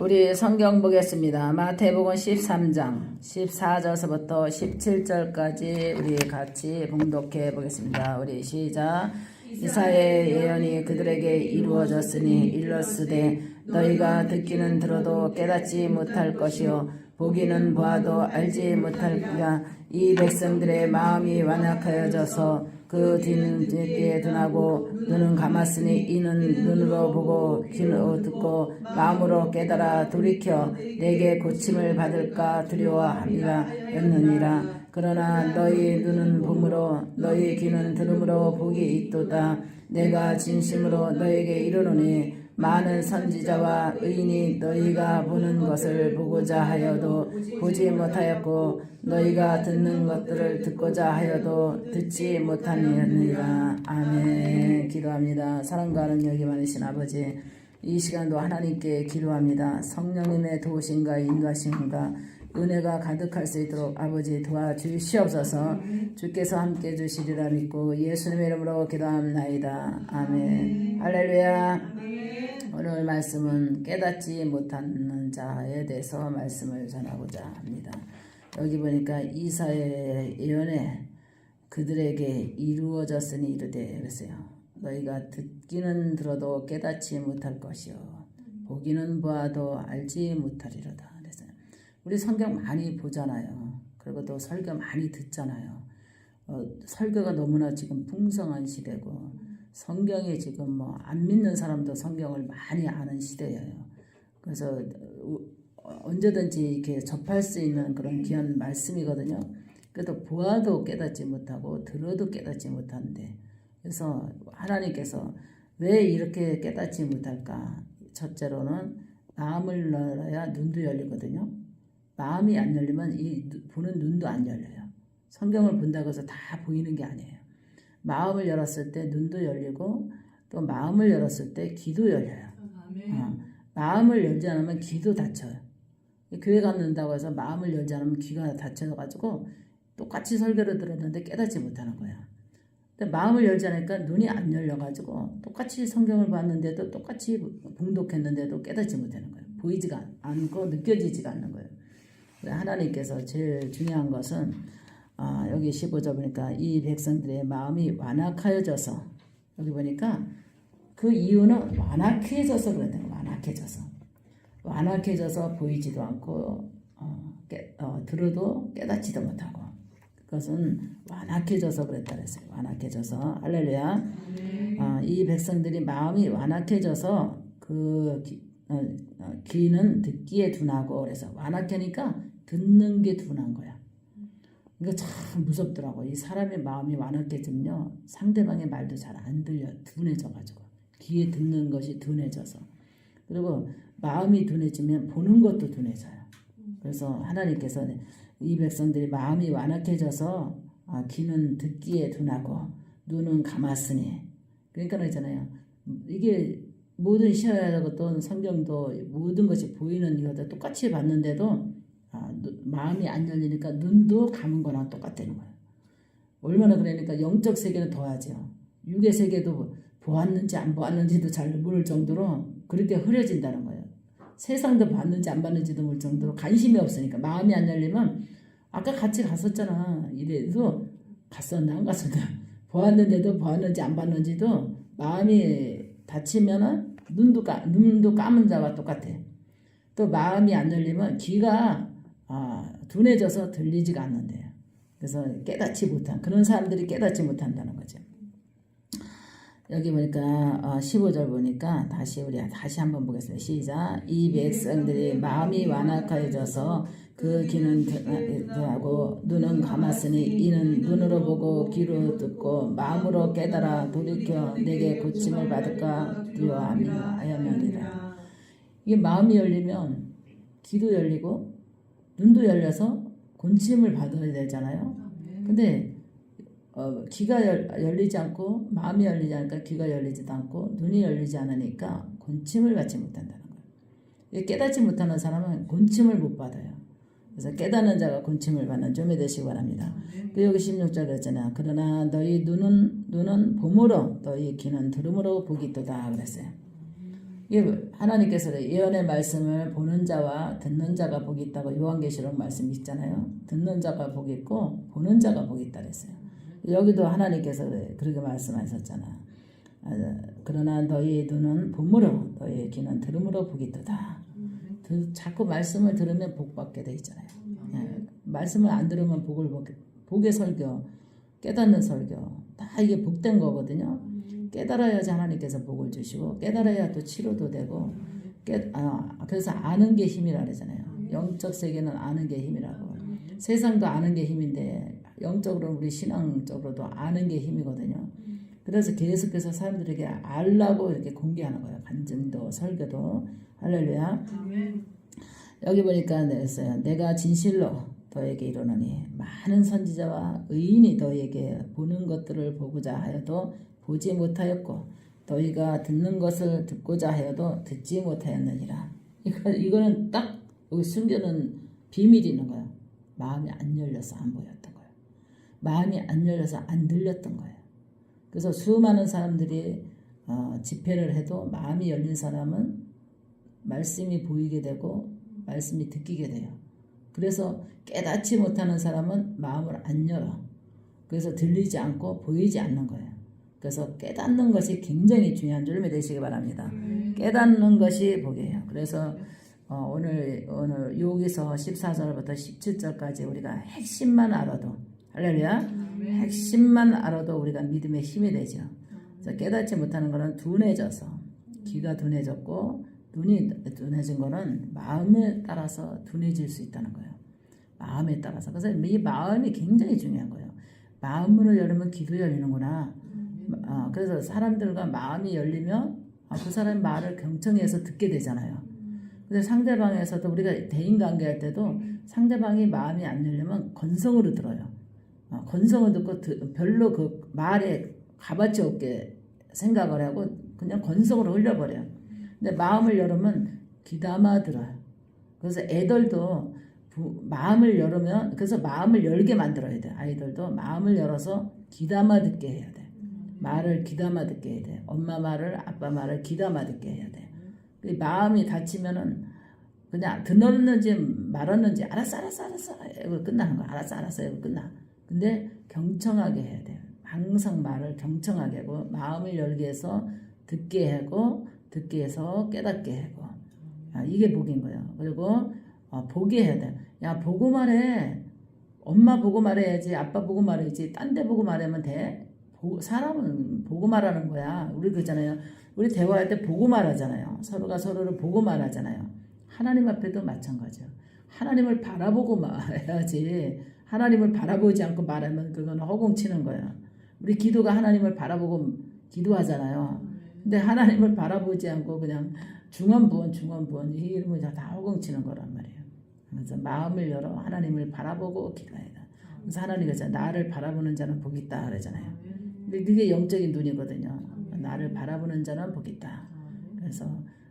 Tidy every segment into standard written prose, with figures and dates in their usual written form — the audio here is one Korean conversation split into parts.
우리 성경 보겠습니다. 마태복음 13장 14절서부터 17절까지 우리 같이 봉독해 보겠습니다. 우리 시작. 이사야의 예언이 그들에게 이루어졌으니 일렀으되 너희가 듣기는 들어도 깨닫지 못할 것이요 보기는 보아도 알지 못할까. 이 백성들의 마음이 완악하여져서 그 뒤는 뒤에 둔하고 눈은 감았으니 이는 눈으로 보고 귀로 듣고 마음으로 깨달아 돌이켜 내게 고침을 받을까 두려워함이라 였느니라. 그러나 너희 눈은 봄으로 너희 귀는 들음으로 복이 있도다. 내가 진심으로 너에게 이르노니 많은 선지자와 의인이 너희가 보는 것을 보고자 하여도 보지 못하였고 너희가 듣는 것들을 듣고자 하여도 듣지 못하느니라. 아멘. 기도합니다. 사랑과 능력이 많으신 아버지, 이 시간도 하나님께 기도합니다. 성령님의 도우심과 인도하심과 은혜가 가득할 수 있도록 아버지 도와주시옵소서. 주께서 함께 주시리라 믿고 예수님의 이름으로 기도합나이다. 아멘. 할렐루야. 오늘 말씀은 깨닫지 못하는 자에 대해서 말씀을 전하고자 합니다. 여기 보니까 이사야의 예언에 그들에게 이루어졌으니 이르되 그랬어요. 너희가 듣기는 들어도 깨닫지 못할 것이요 보기는 보아도 알지 못하리로다. 그래서 우리 성경 많이 보잖아요. 그리고 또 설교 많이 듣잖아요. 설교가 너무나 지금 풍성한 시대고 성경에 지금 뭐 안 믿는 사람도 성경을 많이 아는 시대예요. 그래서 언제든지 이렇게 접할 수 있는 그런 귀한 말씀이거든요. 그래도 보아도 깨닫지 못하고 들어도 깨닫지 못하는데, 그래서 하나님께서 왜 이렇게 깨닫지 못할까? 첫째로는 마음을 열어야 눈도 열리거든요. 마음이 안 열리면 이 보는 눈도 안 열려요. 성경을 본다고 해서 다 보이는 게 아니에요. 마음을 열었을 때 눈도 열리고 또 마음을 열었을 때 귀도 열려요. 마음을 열지 않으면 귀도 닫혀요. 교회 갔는다고 해서 마음을 열지 않으면 귀가 닫혀가지고 똑같이 설교를 들었는데 깨닫지 못하는 거야. 근데 마음을 열지 않으니까 눈이 안 열려가지고 똑같이 성경을 봤는데도 똑같이 봉독했는데도 깨닫지 못하는 거예요. 보이지가 않고 느껴지지가 않는 거예요. 하나님께서 제일 중요한 것은 여기 15절 보니까 이 백성들의 마음이 완악하여져서, 여기 보니까 그 이유는 완악해져서 그랬다는 거예요. 완악해져서 보이지도 않고 들어도 깨닫지도 못하고, 그것은 완악해져서 그랬다 그랬어요. 완악해져서. 할렐루야. 이 백성들이 마음이 완악해져서 그 귀는 듣기에 둔하고, 그래서 완악하니까 듣는 게 둔한 거야. 그러니까 참 무섭더라고. 이 사람의 마음이 완악해지면요, 상대방의 말도 잘 안 들려. 둔해져가지고 귀에 듣는 것이 둔해져서, 그리고 마음이 둔해지면 보는 것도 둔해져요. 그래서 하나님께서 이 백성들이 마음이 완악해져서 귀는 듣기에 둔하고 눈은 감았으니, 그러니까 있잖아요. 이게 모든 시야도 또 성경도 모든 것이 보이는 이거다 똑같이 봤는데도 마음이 안 열리니까 눈도 감은 거랑 똑같다는 거예요. 얼마나 그러니까 영적 세계는 더하죠. 육의 세계도 보았는지 안 보았는지도 잘 모를 정도로 그렇게 흐려진다는 거예요. 세상도 봤는지 안 봤는지도 모를 정도로 관심이 없으니까. 마음이 안 열리면, 아까 같이 갔었잖아. 이래서 갔었나 안 갔었나 보았는데도 보았는지 안 봤는지도 마음이 닫히면은 눈도 감은 자와 똑같아. 또 마음이 안 열리면 귀가 둔해져서 들리지가 않는데요. 그래서 깨닫지 못한, 그런 사람들이 깨닫지 못한다는 거죠. 여기 보니까 15절 보니까 우리 다시 한번 보겠습니다. 시작. 이 백성들이 마음이 완악하여져서 그 귀는 둔하고 눈은 감았으니 이는 눈으로 보고 귀로 듣고 마음으로 깨달아 돌이켜 내게 고침을 받을까 두려워하였느니라. 이게 마음이 열리면 귀도 열리고 눈도 열려서 고침을 받아야 되잖아요. 근데 귀가 열리지 않고 마음이 열리지 않으니까 귀가 열리지도 않고 눈이 열리지 않으니까 고침을 받지 못한다는 거예요. 깨닫지 못하는 사람은 고침을 못 받아요. 그래서 깨닫는 자가 고침을 받는 좀이 되시기 바랍니다. 그 여기 16절 그랬잖아요. 그러나 너희 눈은 봄으로 너희 귀는 들음으로 복이 있도다 그랬어요. 이게 하나님께서 예언의 말씀을 보는 자와 듣는 자가 복이 있다고 요한계시록 말씀이 있잖아요. 듣는 자가 복이 있고 보는 자가 복이 있다 그랬어요. 여기도 하나님께서 그렇게 말씀하셨잖아. 그러나 너희 눈은 봄으로 너희 귀는 들음으로 복이 있도다. 자꾸 말씀을 들으면 복 받게 돼 있잖아요. 말씀을 안 들으면 복의 설교, 깨닫는 설교 다 이게 복된 거거든요. 깨달아야지 하나님께서 복을 주시고 깨달아야 또 치료도 되고 그래서 아는 게 힘이라 그러잖아요. 영적 세계는 아는 게 힘이라고. 세상도 아는 게 힘인데 영적으로 우리 신앙적으로도 아는 게 힘이거든요. 그래서 계속해서 사람들에게 알라고 이렇게 공개하는 거예요. 간증도 설교도. 할렐루야. 여기 보니까 냈어요. 내가 진실로 너에게 이르노니 많은 선지자와 의인이 너에게 보는 것들을 보고자 하여도 보지 못하였고 너희가 듣는 것을 듣고자 하여도 듣지 못하였느니라. 이거는 딱 여기 숨겨놓은 비밀이 있는 거예요. 마음이 안 열려서 안 보였던 거예요. 마음이 안 열려서 안 들렸던 거예요. 그래서 수많은 사람들이 집회를 해도 마음이 열린 사람은 말씀이 보이게 되고 말씀이 듣기게 돼요. 그래서 깨닫지 못하는 사람은 마음을 안 열어. 그래서 들리지 않고 보이지 않는 거예요. 그래서 깨닫는 것이 굉장히 중요한 줄 믿으시기 바랍니다. 깨닫는 것이 복이에요. 그래서 오늘 여기서 14절부터 17절까지 우리가 핵심만 알아도 할렐루야 핵심만 알아도 우리가 믿음의 힘이 되죠. 그래서 깨닫지 못하는 것은 둔해져서 귀가 둔해졌고 눈이 둔해진 거는 마음에 따라서 둔해질 수 있다는 거예요. 마음에 따라서. 그래서 이 마음이 굉장히 중요한 거예요. 마음으로 열리면 귀도 열리는구나. 그래서 사람들과 마음이 열리면 그 사람의 말을 경청해서 듣게 되잖아요. 근데 상대방에서도 우리가 대인관계할 때도 상대방이 마음이 안 열리면 건성으로 들어요. 건성을 듣고 별로 그 말에 값어치 없게 생각을 하고 그냥 건성으로 흘려버려요. 근데 마음을 열으면 귀담아 들어요. 그래서 애들도 마음을 열으면 그래서 마음을 열게 만들어야 돼. 아이들도 마음을 열어서 귀담아 듣게 해야 돼. 말을 귀담아 듣게 해야 돼. 엄마 말을 아빠 말을 귀담아 듣게 해야 돼. 마음이 닫히면은 그냥 듣는지 말았는지 알았어 이거 끝나는 거야. 알았어 이거 끝나. 근데 경청하게 해야 돼. 항상 말을 경청하게 하고 마음을 열게 해서 듣게 하고 듣게 해서 깨닫게 하고 이게 복인 거예요. 그리고 보게 해야 돼. 야 보고 말해. 엄마 보고 말해야지. 아빠 보고 말해야지. 딴 데 보고 말하면 돼. 사람은 보고 말하는 거야. 우리 그러잖아요. 우리 대화할 때 보고 말하잖아요. 서로가 서로를 보고 말하잖아요. 하나님 앞에도 마찬가지예요. 하나님을 바라보고 말해야지. 하나님을 바라보지 않고 말하면 그건 허공치는 거야. 우리 기도가 하나님을 바라보고 기도하잖아요. 근데 하나님을 바라보지 않고 그냥 중언부언 이러면 다 허공치는 거란 말이에요. 그래서 마음을 열어 하나님을 바라보고 기도해야 돼. 그래서 하나님께서 나를 바라보는 자는 복이 있다 그러잖아요. 근데 그게 영적인 눈이거든요. 나를 바라보는 자는 복이 있다. 그래서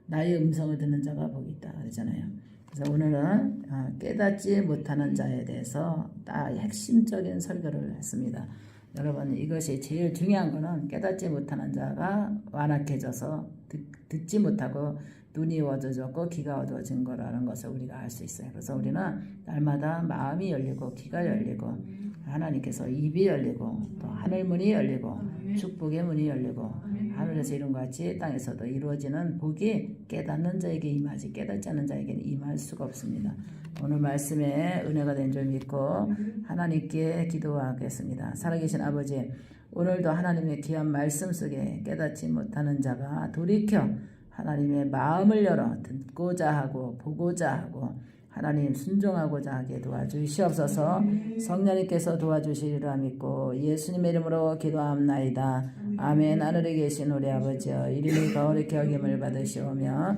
나의 음성을 듣는 자가 복이 있다 그러잖아요. 그래서 오늘은 깨닫지 못하는 자에 대해서 딱 핵심적인 설교를 했습니다. 여러분 이것이 제일 중요한 거는 깨닫지 못하는 자가 완악해져서 듣지 못하고 눈이 어두워졌고 귀가 어두워진 거라는 것을 우리가 알 수 있어요. 그래서 우리는 날마다 마음이 열리고 귀가 열리고 하나님께서 입이 열리고 또 하늘문이 열리고 축복의 문이 열리고 하늘에서 이룬 것 같이 땅에서도 이루어지는 복이 깨닫는 자에게 임하지 깨닫지 않는 자에게는 임할 수가 없습니다. 오늘 말씀에 은혜가 된 줄 믿고 하나님께 기도하겠습니다. 살아계신 아버지, 오늘도 하나님의 귀한 말씀 속에 깨닫지 못하는 자가 돌이켜 하나님의 마음을 열어 듣고자 하고 보고자 하고 하나님 순종하고자 하게 도와주시옵소서. 성령님께서 도와주시리라 믿고 예수님의 이름으로 기도합나이다. 아멘. 하늘에 계신 우리 아버지여, 이름이 거룩히 여김을 받으시오며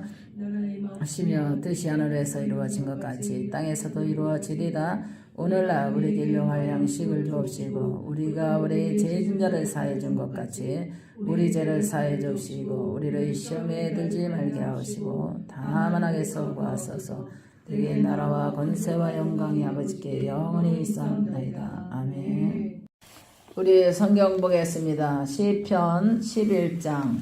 하시며 뜻이 하늘에서 이루어진 것 같이 땅에서도 이루어지리라. 오늘날 우리에게 일용할 양식을 주옵시고 우리가 우리 죄진 자를 사해 준 것 같이 우리 죄를 사해 주옵시고 우리를 시험에 들지 말게 하옵시고 다만 악에서 구하소서. 되게 나라와 권세와 영광이 아버지께 영원히 있사옵나이다. 아멘. 우리 성경 보겠습니다. 시편 11장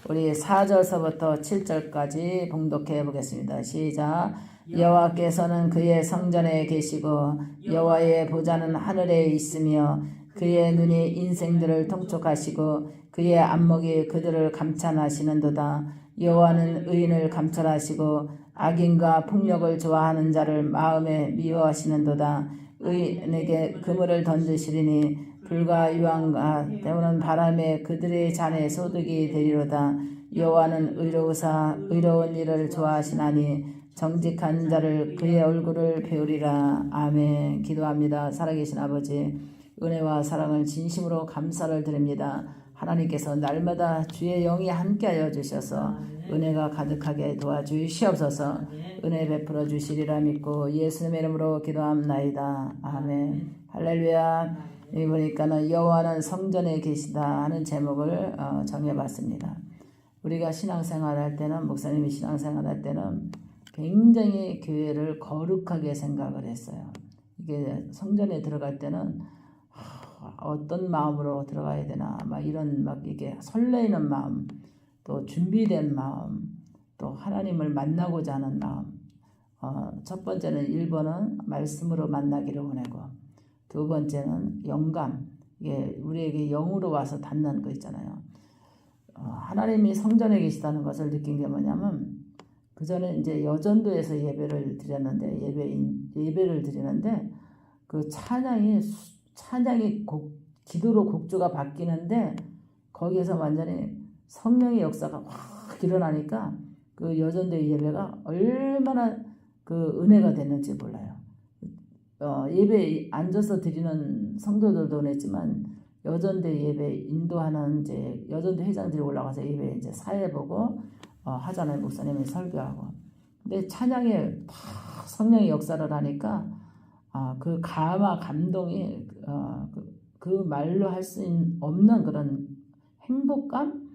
우리 4절서부터 7절까지 봉독해 보겠습니다. 시작. 여호와께서는 그의 성전에 계시고 여호와의 보좌는 하늘에 있으며 그의 눈이 인생들을 통촉하시고 그의 안목이 그들을 감찰하시는도다. 여호와는 의인을 감찰하시고 악인과 폭력을 좋아하는 자를 마음에 미워하시는도다. 의인에게 그물을 던지시리니 불과 유황과 때우는 바람에 그들의 잔에 소득이 되리로다. 여호와는 의로우사 의로운 일을 좋아하시나니 정직한 자를 그의 얼굴을 배우리라. 아멘. 기도합니다. 살아계신 아버지, 은혜와 사랑을 진심으로 감사를 드립니다. 하나님께서 날마다 주의 영이 함께하여 주셔서 은혜가 가득하게 도와주시옵소서. 은혜 베풀어 주시리라 믿고 예수님의 이름으로 기도합나이다. 아멘. 할렐루야. 여기 보니까는 여호와는 성전에 계시다 하는 제목을 정해봤습니다. 우리가 신앙생활 할 때는, 목사님이 신앙생활 할 때는 굉장히 교회를 거룩하게 생각을 했어요. 이게 성전에 들어갈 때는 어떤 마음으로 들어가야 되나, 막 이런 막 이게 설레이는 마음, 또 준비된 마음, 또 하나님을 만나고자 하는 마음. 첫 번째는 1번은 말씀으로 만나기를 원하고, 두 번째는 영감, 이게 우리에게 영으로 와서 닿는 거 있잖아요. 하나님이 성전에 계시다는 것을 느낀 게 뭐냐면, 그 전에 이제 여전도에서 예배를 드렸는데, 예배를 드리는데, 그 찬양이 기도로 곡조가 바뀌는데, 거기에서 완전히 성령의 역사가 확 일어나니까, 그 여전도의 예배가 얼마나 그 은혜가 됐는지 몰라요. 예배 앉아서 드리는 성도들도 은혜지만, 여전도 예배 인도하는 이제 여전도 회장들이 올라가서 예배 이제 사회 보고 하잖아요. 목사님이 설교하고. 근데 찬양에 막 성령의 역사를 하니까 그 감동이 그 말로 할 수 없는 그런 행복감,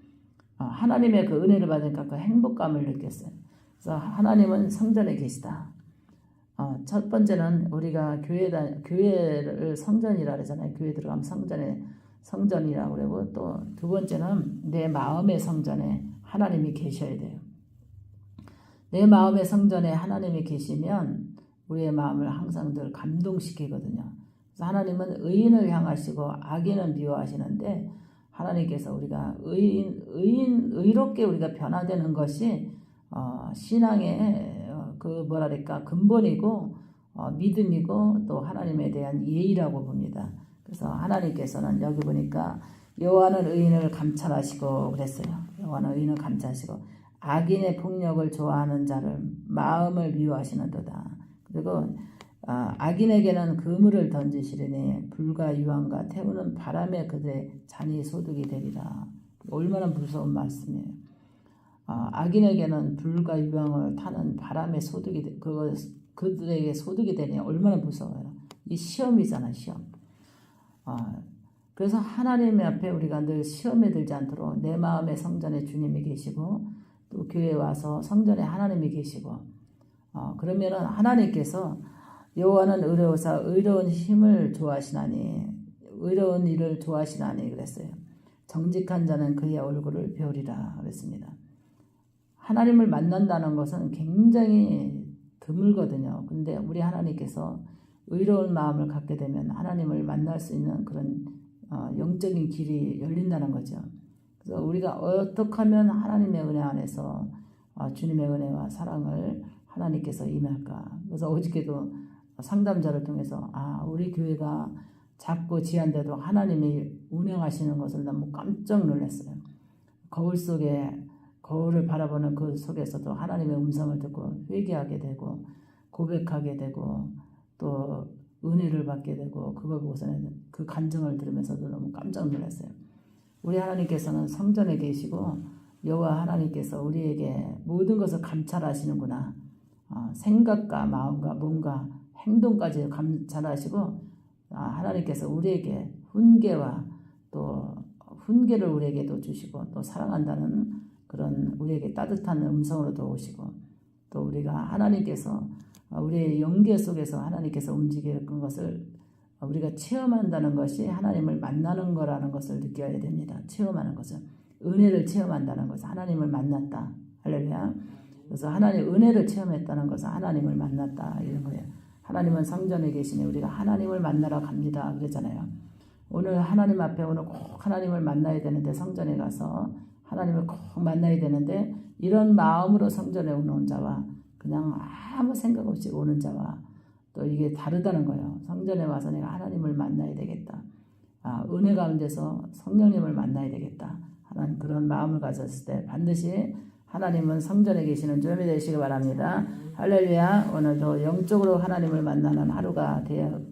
하나님의 그 은혜를 받으니까 그 행복감을 느꼈어요. 그래서 하나님은 성전에 계시다. 첫 번째는 우리가 교회를 성전이라 그러잖아요. 교회 들어가면 성전이라고 그러고, 또 두 번째는 내 마음의 성전에 하나님이 계셔야 돼요. 내 마음의 성전에 하나님이 계시면 우리의 마음을 항상 늘 감동시키거든요. 그래서 하나님은 의인을 향하시고 악인은 미워하시는데, 하나님께서 우리가 의롭게 우리가 변화되는 것이 신앙의 근본이고 믿음이고 또 하나님에 대한 예의라고 봅니다. 그래서 하나님께서는 여기 보니까 여호와는 의인을 감찰하시고 그랬어요. 여호와는 의인을 감찰하시고 악인의 폭력을 좋아하는 자를 마음을 미워하시는도다. 그리고 악인에게는 그물을 던지시리니 불과 유황과 태우는 바람에 그들의 잔이 소득이 되리라. 얼마나 무서운 말씀이에요. 악인에게는 불과 유황을 타는 바람에 그들에게 소득이 되니 얼마나 무서워요. 이 시험이잖아, 시험. 그래서 하나님 앞에 우리가 늘 시험에 들지 않도록 내 마음의 성전에 주님이 계시고, 또 교회에 와서 성전에 하나님이 계시고, 그러면은 하나님께서 여호와는 의로우사 의로운 힘을 좋아하시나니, 의로운 일을 좋아하시나니 그랬어요. 정직한 자는 그의 얼굴을 배우리라 그랬습니다. 하나님을 만난다는 것은 굉장히 드물거든요. 근데 우리 하나님께서 의로운 마음을 갖게 되면 하나님을 만날 수 있는 그런 영적인 길이 열린다는 거죠. 그래서 우리가 어떻게 하면 하나님의 은혜 안에서 주님의 은혜와 사랑을 하나님께서 임할까. 그래서 어저께도 상담자를 통해서 우리 교회가 작고 지한데도 하나님이 운행하시는 것을 너무 깜짝 놀랐어요. 거울을 바라보는 그 속에서도 하나님의 음성을 듣고 회개하게 되고 고백하게 되고 또 은혜를 받게 되고, 그걸 보고서는 그 간증을 들으면서도 너무 깜짝 놀랐어요. 우리 하나님께서는 성전에 계시고 여호와 하나님께서 우리에게 모든 것을 감찰하시는구나. 생각과 마음과 몸과 행동까지 감찰하시고, 하나님께서 우리에게 훈계를 우리에게도 주시고, 또 사랑한다는 그런 우리에게 따뜻한 음성으로도 오시고, 또 우리가 하나님께서 우리의 영계 속에서 하나님께서 움직이는 것을 우리가 체험한다는 것이 하나님을 만나는 거라는 것을 느껴야 됩니다. 체험하는 것은 은혜를 체험한다는 것은 하나님을 만났다. 할렐루야. 그래서 하나님 은혜를 체험했다는 것은 하나님을 만났다 이런 거예요. 하나님은 성전에 계시니 우리가 하나님을 만나러 갑니다 그러잖아요. 오늘 하나님 앞에 오늘 꼭 하나님을 만나야 되는데 성전에 가서 하나님을 꼭 만나야 되는데 이런 마음으로 성전에 오는 자와 그냥 아무 생각 없이 오는 자와 또 이게 다르다는 거예요. 성전에 와서 내가 하나님을 만나야 되겠다. 은혜 가운데서 성령님을 만나야 되겠다 하는 그런 마음을 가졌을 때 반드시 하나님은 성전에 계시는 주님이 되시기 바랍니다. 할렐루야. 오늘도 영적으로 하나님을 만나는 하루가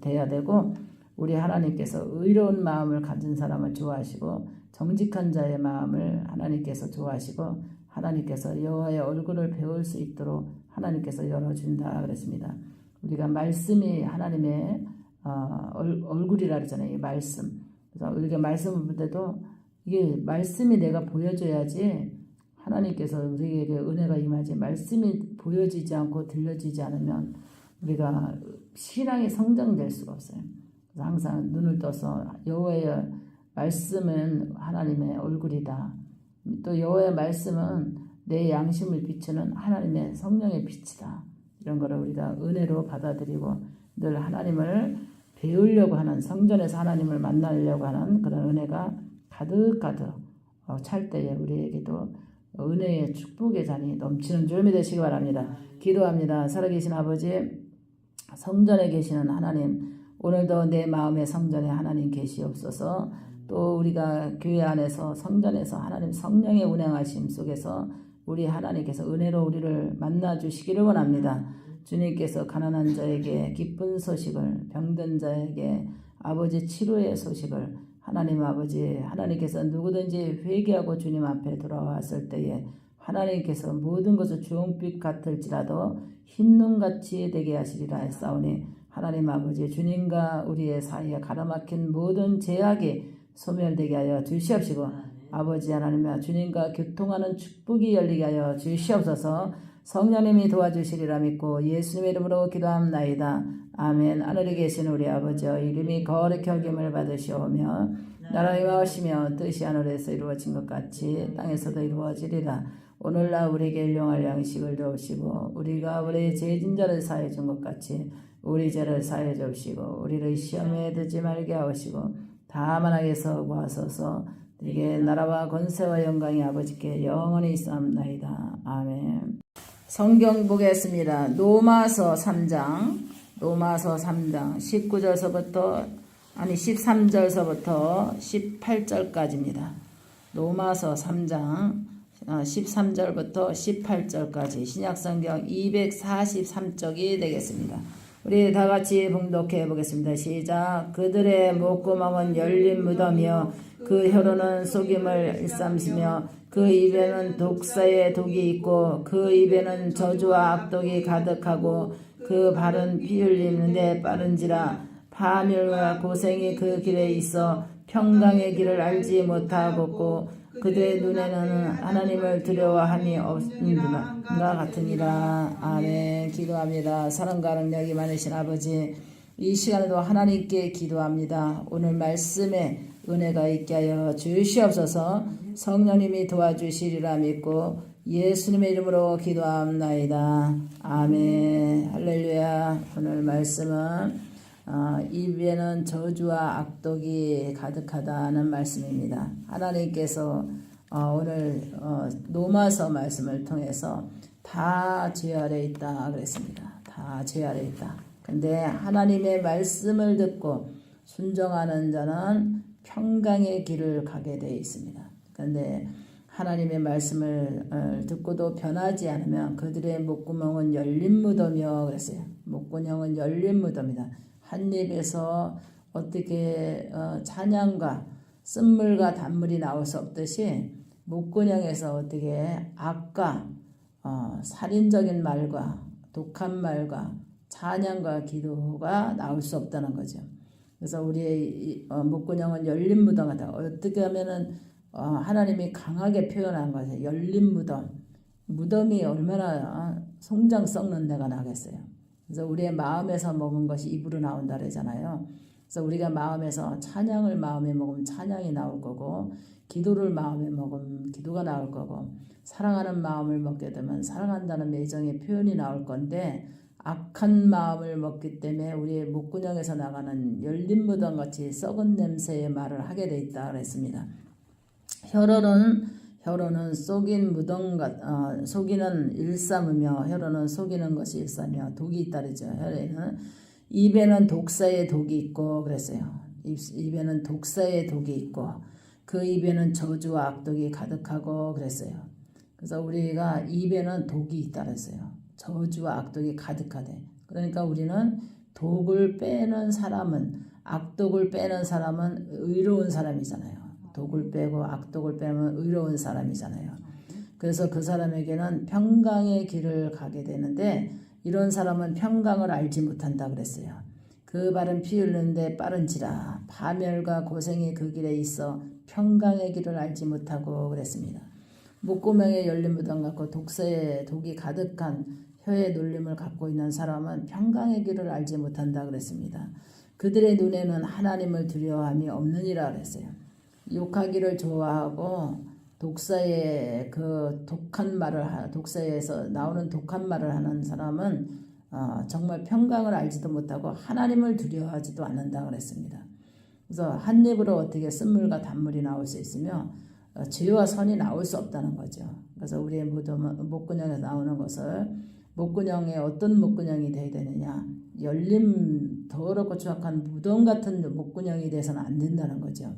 돼야 되고 우리 하나님께서 의로운 마음을 가진 사람을 좋아하시고 정직한 자의 마음을 하나님께서 좋아하시고 하나님께서 여호와의 얼굴을 배울 수 있도록 하나님께서 열어준다 그랬습니다. 우리가 말씀이 하나님의 얼굴이라 그러잖아요. 이 말씀. 그래서 우리가 말씀을 볼 때도 이게 말씀이 내가 보여줘야지 하나님께서 우리에게 은혜가 임하지 말씀이 보여지지 않고 들려지지 않으면 우리가 신앙이 성장될 수가 없어요. 그래서 항상 눈을 떠서 여호와의 말씀은 하나님의 얼굴이다. 또 여호와의 말씀은 내 양심을 비추는 하나님의 성령의 빛이다. 이런 거를 우리가 은혜로 받아들이고 늘 하나님을 배우려고 하는 성전에서 하나님을 만나려고 하는 그런 은혜가 가득가득 찰 때에 우리에게도 은혜의 축복의 잔이 넘치는 주님이 되시기 바랍니다. 기도합니다. 살아계신 아버지 성전에 계시는 하나님 오늘도 내 마음의 성전에 하나님 계시옵소서. 또 우리가 교회 안에서 성전에서 하나님 성령의 운행하심 속에서 우리 하나님께서 은혜로 우리를 만나 주시기를 원합니다. 주님께서 가난한 자에게 기쁜 소식을 병든 자에게 아버지 치료의 소식을 하나님 아버지 하나님께서 누구든지 회개하고 주님 앞에 돌아왔을 때에 하나님께서 모든 것을 주홍빛 같을지라도 흰눈같이 되게 하시리라 했사오니 하나님 아버지 주님과 우리의 사이에 가로막힌 모든 제약이 소멸되게 하여 주시옵시고 아버지 하나님과 주님과 교통하는 축복이 열리게 하여 주시옵소서. 성령님이 도와주시리라 믿고 예수님의 이름으로 기도합나이다. 아멘. 하늘에 계신 우리 아버지여 이름이 거룩히 여김을 받으시오며 나라가 임하시며 뜻이 하늘에서 이루어진 것 같이 땅에서도 이루어지리라. 오늘날 우리에게 일용할 양식을 주옵시고 우리가 우리의 죄진 자를 사해 준 것 같이 우리 죄를 사해 주옵시고 우리를 시험에 들지 말게 하옵시고 다만 악에서 구하소서. 이게 나라와 권세와 영광이 아버지께 영원히 있사옵나이다. 아멘. 성경 보겠습니다. 로마서 3장 19절서부터 13절서부터 18절까지입니다. 로마서 3장 13절부터 18절까지 신약성경 243쪽이 되겠습니다. 우리 다같이 봉독해 보겠습니다. 시작. 그들의 목구멍은 열린 무덤이요 그 혀로는 속임을 일삼으며 그 입에는 독사의 독이 있고 그 입에는 저주와 악독이 가득하고 그 발은 피 흘리는데 빠른지라 파멸과 고생이 그 길에 있어 평강의 길을 알지 못하겠고 그들의 눈에는 하나님을 두려워함이 없는가 같으니라. 아멘. 기도합니다. 사랑과 능력이 많으신 아버지 이 시간에도 하나님께 기도합니다. 오늘 말씀에 은혜가 있게 하여 주시옵소서. 성령님이 도와주시리라 믿고 예수님의 이름으로 기도합나이다. 아멘. 할렐루야. 오늘 말씀은 입에는 저주와 악독이 가득하다는 말씀입니다. 하나님께서 오늘 로마서 말씀을 통해서 다 죄 아래 있다 그랬습니다. 다 죄 아래 있다. 근데 하나님의 말씀을 듣고 순종하는 자는 평강의 길을 가게 되어 있습니다. 그런데 하나님의 말씀을 듣고도 변하지 않으면 그들의 목구멍은 열린 무덤이요 그랬어요. 목구멍은 열린 무덤이다. 한 입에서 어떻게 찬양과 쓴물과 단물이 나올 수 없듯이 목구멍에서 어떻게 악과 살인적인 말과 독한 말과 찬양과 기도가 나올 수 없다는 거죠. 그래서 우리의 목구멍은 열린 무덤이다. 어떻게 하면은 하나님이 강하게 표현한 거죠. 열린 무덤. 무덤이 얼마나 송장 썩는 데가 나겠어요. 그래서 우리의 마음에서 먹은 것이 입으로 나온다 그러잖아요. 그래서 우리가 마음에서 찬양을 마음에 먹으면 찬양이 나올 거고, 기도를 마음에 먹으면 기도가 나올 거고, 사랑하는 마음을 먹게 되면 사랑한다는 애정의 표현이 나올 건데, 악한 마음을 먹기 때문에 우리의 목구멍에서 나가는 열린 무덤 같이 썩은 냄새의 말을 하게 돼 있다 그랬습니다. 혀로는 속인 무덤 속이는 일삼으며, 혀로는 속이는 것이 일삼이며 독이 있다르죠. 혀에는 입에는 독사의 독이 있고 그랬어요. 입에는 독사의 독이 있고 그 입에는 저주와 악독이 가득하고 그랬어요. 그래서 우리가 입에는 독이 있다 그랬어요. 저주와 악독이 가득하대. 그러니까 우리는 독을 빼는 사람은, 악독을 빼는 사람은 의로운 사람이잖아요. 독을 빼고 악독을 빼면 의로운 사람이잖아요. 그래서 그 사람에게는 평강의 길을 가게 되는데, 이런 사람은 평강을 알지 못한다 그랬어요. 그 발은 피 흘리는데 빠른지라 파멸과 고생이 그 길에 있어 평강의 길을 알지 못하고 그랬습니다. 목구멍에 열린 무덤 같고 독사의 독이 가득한 혀의 놀림을 갖고 있는 사람은 평강의 길을 알지 못한다 그랬습니다. 그들의 눈에는 하나님을 두려워함이 없느니라 그랬어요. 욕하기를 좋아하고 독사의 그 독한 말을, 독사에서 나오는 독한 말을 하는 사람은 정말 평강을 알지도 못하고 하나님을 두려워하지도 않는다 그랬습니다. 그래서 한 입으로 어떻게 쓴물과 단물이 나올 수 있으며 죄와 선이 나올 수 없다는 거죠. 그래서 우리의 목구멍에서 나오는 것을, 목구멍에 어떤 목구멍이 되어야 되느냐, 열림 더럽고 추악한 무덤 같은 목구멍이 돼서는 안 된다는 거죠.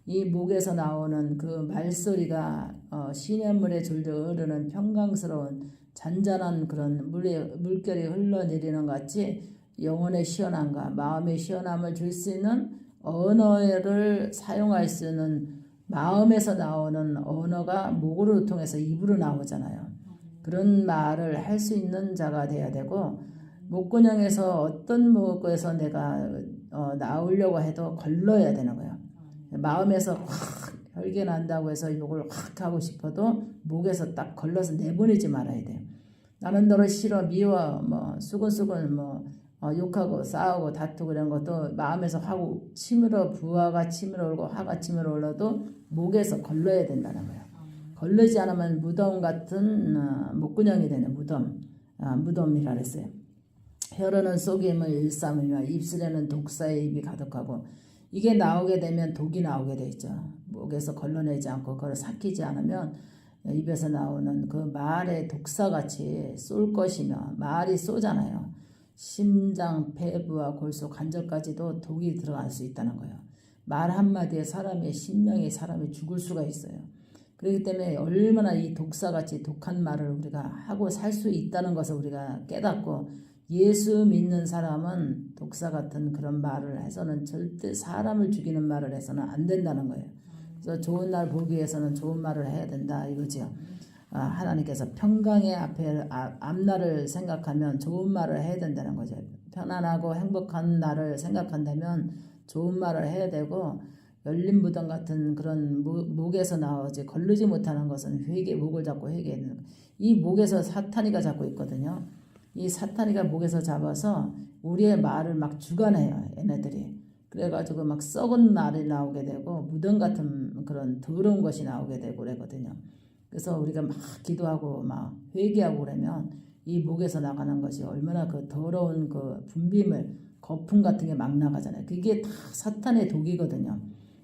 이 목에서 나오는 그 말소리가 시냇물에 줄줄 흐르는 평강스러운 잔잔한 그런 물결이 흘러내리는 것 같이 영혼의 시원함과 마음의 시원함을 줄 수 있는 언어를 사용할 수 있는, 마음에서 나오는 언어가 목으로 통해서 입으로 나오잖아요. 그런 말을 할 수 있는 자가 돼야 되고, 목구멍에서 어떤 목에서 내가 나오려고 해도 걸러야 되는 거예요. 마음에서 확 혈기 난다고 해서 욕을 확 하고 싶어도 목에서 딱 걸러서 내보내지 말아야 돼요. 나는 너를 싫어, 미워, 수근수근 욕하고 싸우고 다투고 이런 것도 마음에서 하고 부하가 치밀어 올고 화가 치밀어 올라도 목에서 걸러야 된다는 거예요. 걸르지 않으면 무덤 같은 목구멍이 되는 무덤이라 그랬어요. 혀로는 속임을 일삼으며 입술에는 독사의 입이 가득하고, 이게 나오게 되면 독이 나오게 돼 있죠. 목에서 걸러내지 않고 그걸 삭히지 않으면 입에서 나오는 그 말의 독사같이 쏠 것이며, 말이 쏘잖아요. 심장, 폐부와 골수, 관절까지도 독이 들어갈 수 있다는 거예요. 말 한마디에 사람이 죽을 수가 있어요. 그렇기 때문에 얼마나 이 독사같이 독한 말을 우리가 하고 살 수 있다는 것을 우리가 깨닫고, 예수 믿는 사람은 독사 같은 그런 말을 해서는 절대 사람을 죽이는 말을 해서는 안 된다는 거예요. 그래서 좋은 날 보기 위해서는 좋은 말을 해야 된다 이거죠. 하나님께서 평강의 앞날을 생각하면 좋은 말을 해야 된다는 거죠. 편안하고 행복한 날을 생각한다면 좋은 말을 해야 되고, 열린 무덤 같은 그런 목에서 나오지 걸르지 못하는 것은 목을 잡고 회개해야 되는 거예요. 이 목에서 사탄이가 잡고 있거든요. 이 사탄이가 목에서 잡아서 우리의 말을 막 주관해요, 얘네들이. 그래가지고 막 썩은 말이 나오게 되고 무덤 같은 그런 더러운 것이 나오게 되고 그러거든요. 그래서 우리가 막 기도하고 막 회개하고 그러면 이 목에서 나가는 것이 얼마나 그 더러운 그 분비물, 거품 같은 게 막 나가잖아요. 그게 다 사탄의 독이거든요.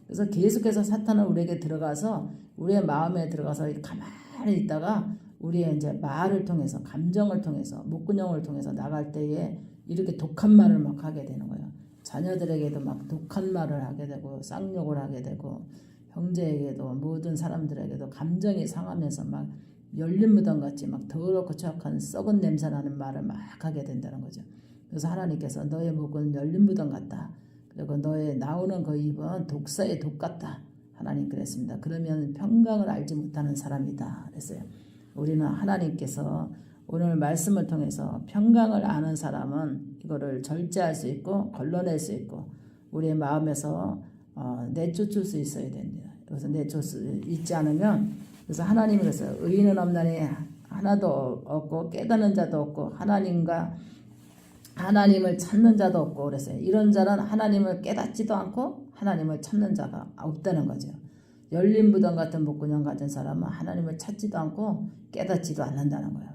그래서 계속해서 사탄은 우리에게 들어가서 우리의 마음에 들어가서 가만히 있다가 우리의 이제 말을 통해서, 감정을 통해서, 목구멍을 통해서 나갈 때에 이렇게 독한 말을 막 하게 되는 거예요. 자녀들에게도 막 독한 말을 하게 되고 쌍욕을 하게 되고, 형제에게도 모든 사람들에게도 감정이 상하면서 막 열린 무덤 같이 막 더럽고 추악한 썩은 냄새 나는 말을 막 하게 된다는 거죠. 그래서 하나님께서 너의 목은 열린 무덤 같다. 그리고 너의 나오는 그 입은 독사의 독 같다. 하나님 그랬습니다. 그러면 평강을 알지 못하는 사람이다. 그랬어요. 우리는 하나님께서 오늘 말씀을 통해서 평강을 아는 사람은 이거를 절제할 수 있고 걸러낼 수 있고 우리의 마음에서 내쫓을 수 있어야 됩니다. 그래서 내쫓을 수 있지 않으면, 그래서 하나님이 그랬어요. 의인은 없나니 하나도 없고 깨닫는 자도 없고 하나님과 하나님을 찾는 자도 없고 그랬어요. 이런 자는 하나님을 깨닫지도 않고 하나님을 찾는 자가 없다는 거죠. 열린 무덤 같은 목구녕 가진 사람은 하나님을 찾지도 않고 깨닫지도 않는다는 거예요.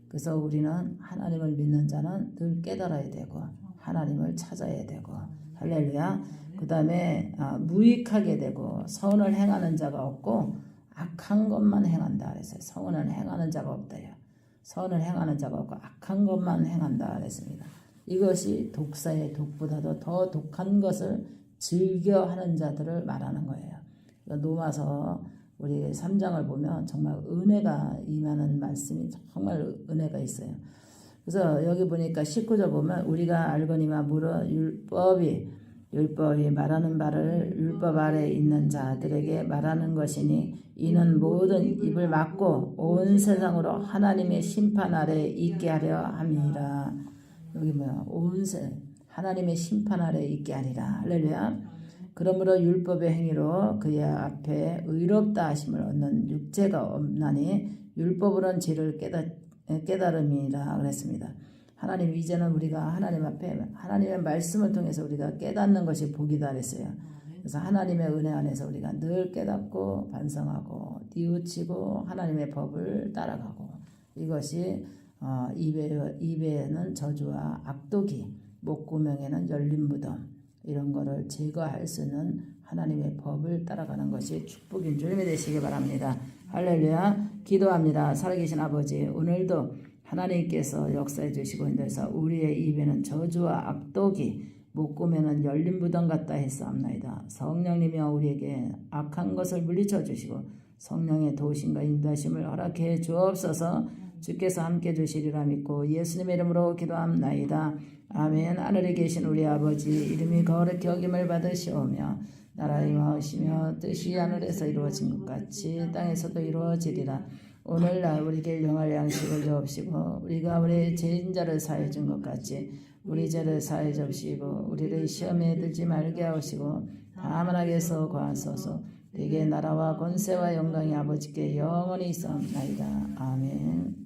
그래서 우리는 하나님을 믿는 자는 늘 깨달아야 되고 하나님을 찾아야 되고 할렐루야. 그 다음에 무익하게 되고 선을 행하는 자가 없고 악한 것만 행한다 그랬어요. 선을 행하는 자가 없다요. 선을 행하는 자가 없고 악한 것만 행한다 그랬습니다. 이것이 독사의 독보다도 더 독한 것을 즐겨하는 자들을 말하는 거예요. 로마서 우리 3장을 보면 정말 은혜가 임하는 말씀이 정말 은혜가 있어요. 그래서 여기 보니까 19절 보면 우리가 알거니와 무릇 율법이 말하는 바를 율법 아래 있는 자들에게 말하는 것이니 이는 모든 입을 막고 온 세상으로 하나님의 심판 아래 있게 하려 함이라. 여기 뭐야? 하나님의 심판 아래 있게 하리라. 할렐루야. 그러므로 율법의 행위로 그의 앞에 의롭다 하심을 얻는 육체가 없나니 율법으로는 죄를 깨달음이라 그랬습니다. 하나님 이제는 우리가 하나님 앞에 하나님의 말씀을 통해서 우리가 깨닫는 것이 복이다 그랬어요. 그래서 하나님의 은혜 안에서 우리가 늘 깨닫고 반성하고 뉘우치고 하나님의 법을 따라가고 이것이 입에는 저주와 악독이 목구멍에는 열린 무덤 이런 거를 제거할 수 있는 하나님의 법을 따라가는 것이 축복인 줄 믿으시기 바랍니다. 할렐루야. 기도합니다. 살아계신 아버지 오늘도 하나님께서 역사해 주시고 있는데서 우리의 입에는 저주와 악독이 목구멍에는 열린 무덤 같다 했사옵나이다. 성령님이여 우리에게 악한 것을 물리쳐 주시고 성령의 도우심과 인도하심을 허락해 주옵소서. 주께서 함께 주시리라 믿고 예수님의 이름으로 기도합나이다. 아멘. 하늘에 계신 우리 아버지 이름이 거룩히 여김을 받으시오며 나라의 마으시며 뜻이 하늘에서 이루어진 것 같이 땅에서도 이루어지리라. 오늘날 우리에게 영할 양식을 주옵시고 우리가 우리 죄인자를 사해 준 것 같이 우리 죄를 사해 주옵시고 우리를 시험에 들지 말게 하시고 다만 악에서 구하소서. 대개 나라와 권세와 영광이 아버지께 영원히 있사옵나이다. 아멘.